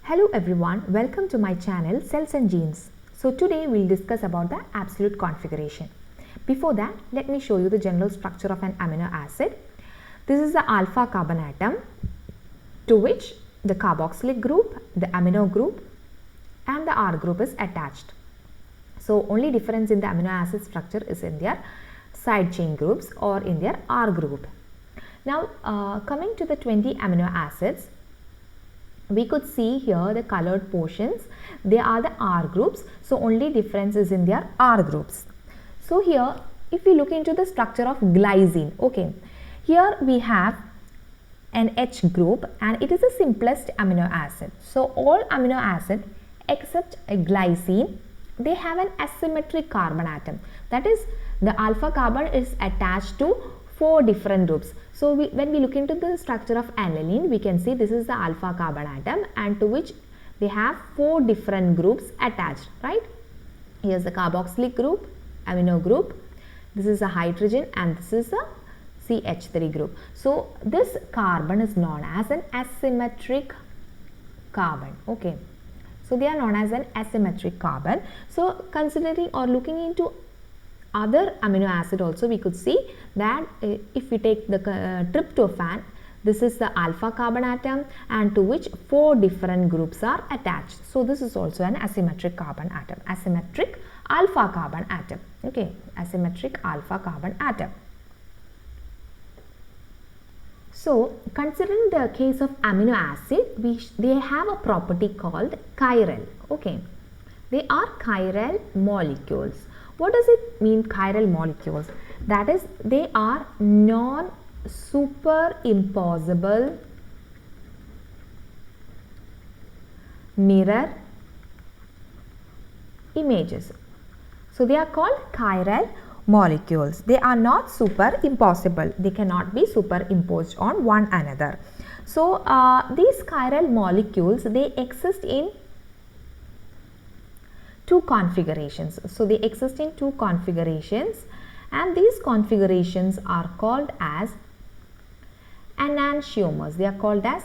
Hello everyone, welcome to my channel Cells and Genes. So today we'll discuss about the absolute configuration. Before that, let me show you the general structure of an amino acid. This is the alpha carbon atom to which the carboxylic group, the amino group and the R group is attached. So only difference in the amino acid structure is in their side chain groups or in their R group. Now coming to the 20 amino acids, we could see here the colored portions, they are the R groups, so only difference is in their R groups. So here if we look into the structure of glycine, okay, here we have an H group and it is the simplest amino acid. So all amino acid except a glycine, they have an asymmetric carbon atom, that is the alpha carbon is attached to 4 different groups. So when we look into the structure of aniline, we can see this is the alpha carbon atom and to which they have 4 different groups attached, right? Here's the carboxylic group, amino group, this is a hydrogen and this is a CH3 group. So this carbon is known as an asymmetric carbon, okay. So they are known as an asymmetric carbon. So considering or looking into other amino acid also, we could see that if we take the tryptophan, this is the alpha carbon atom and to which 4 different groups are attached. So this is also an asymmetric carbon atom, asymmetric alpha carbon atom, okay, asymmetric alpha carbon atom. So considering the case of amino acid, they have a property called chiral, okay, they are chiral molecules. What does it mean, chiral molecules? That is, they are non-superimposable mirror images. So they are called chiral molecules. They are not superimposable. They cannot be superimposed on one another. So these chiral molecules, they exist in 2 configurations. So they exist in 2 configurations and these configurations are called as enantiomers. They are called as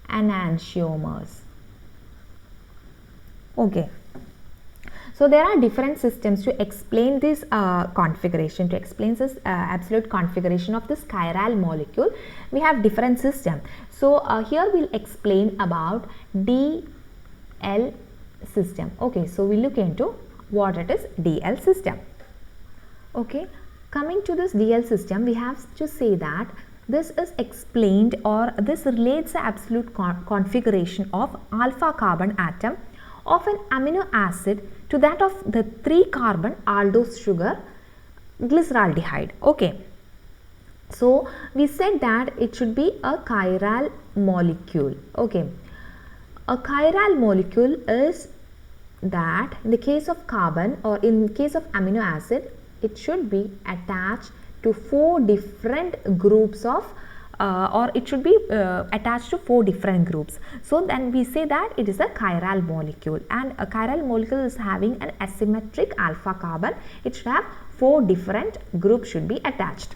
enantiomers. Okay. So there are different systems to explain this configuration, to explain this absolute configuration of this chiral molecule. We have different systems. So here we'll explain about DL system. Okay, so we look into what it is, DL system. Okay, coming to this DL system, we have to say that this is explained or this relates the absolute configuration of alpha carbon atom of an amino acid to that of the 3 carbon aldose sugar glyceraldehyde. Okay, so we said that it should be a chiral molecule. Okay, a chiral molecule is that in the case of carbon or in case of amino acid, it should be attached to 4 different groups of or it should be attached to 4 different groups. So then we say that it is a chiral molecule, and a chiral molecule is having an asymmetric alpha carbon. It should have 4 different groups should be attached.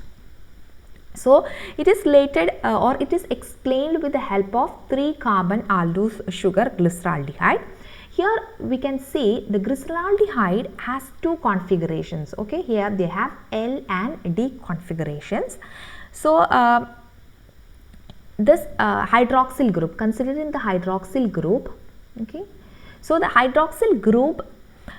So it is related or it is explained with the help of 3 carbon aldose sugar glyceraldehyde. Here we can see the glyceraldehyde has 2 configurations. Okay, here they have L and D configurations. So this hydroxyl group, considering the hydroxyl group, okay, so the hydroxyl group,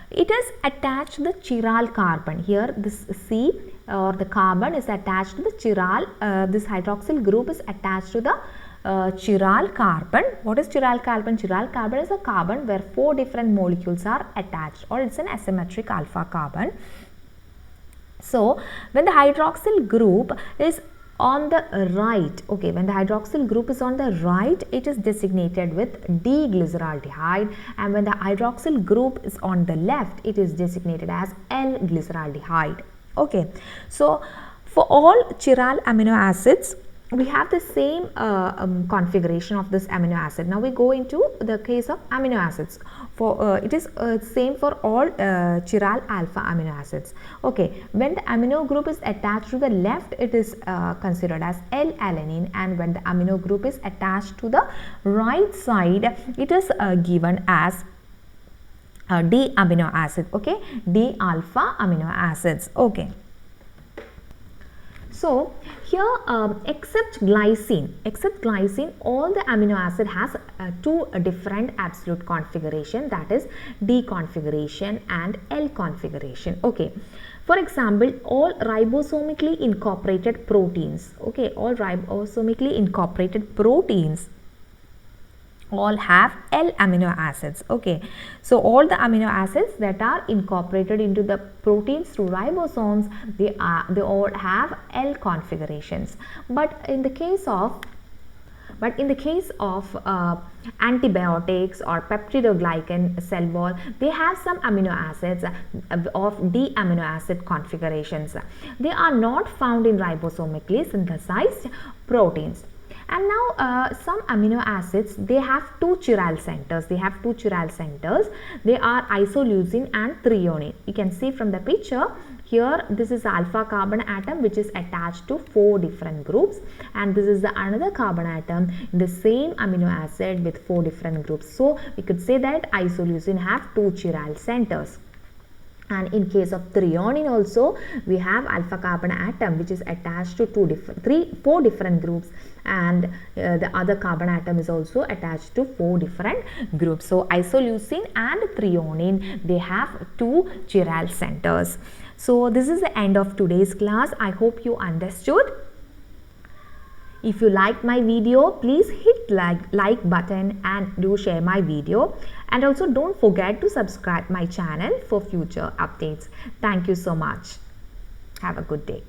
it is attached to the chiral carbon. Here this C or the carbon is attached to the chiral, this hydroxyl group is attached to the chiral carbon. What is chiral carbon? Chiral carbon is a carbon where 4 different molecules are attached, or it's an asymmetric alpha carbon. So when the hydroxyl group is on the right, okay, when the hydroxyl group is on the right, it is designated with D-glyceraldehyde, and when the hydroxyl group is on the left, it is designated as L-glyceraldehyde. Okay, so for all chiral amino acids, we have the same configuration of this amino acid. Now we go into the case of amino acids. For it is same for all chiral alpha amino acids. Okay, when the amino group is attached to the left, it is considered as L-alanine, and when the amino group is attached to the right side, it is given as D amino acid. Okay, D alpha amino acids. Okay. So here except glycine, all the amino acid has two different absolute configuration, that is D configuration and L configuration. Okay. For example, all ribosomically incorporated proteins, okay, all ribosomically incorporated proteins all have L amino acids. Okay, so all the amino acids that are incorporated into the proteins through ribosomes, they all have L configurations. But in the case of antibiotics or peptidoglycan cell wall, they have some amino acids of D amino acid configurations. They are not found in ribosomically synthesized proteins. And now some amino acids, they have two chiral centers. They are isoleucine and threonine. You can see from the picture here, this is alpha carbon atom which is attached to 4 different groups, and this is the another carbon atom in the same amino acid with 4 different groups. So we could say that isoleucine have 2 chiral centers. And in case of threonine also, we have alpha carbon atom which is attached to 4 different groups, and the other carbon atom is also attached to 4 different groups. So isoleucine and threonine, they have 2 chiral centers. So this is the end of today's class. I hope you understood. If you liked my video, please hit like button and do share my video, and also don't forget to subscribe my channel for future updates. Thank you so much. Have a good day.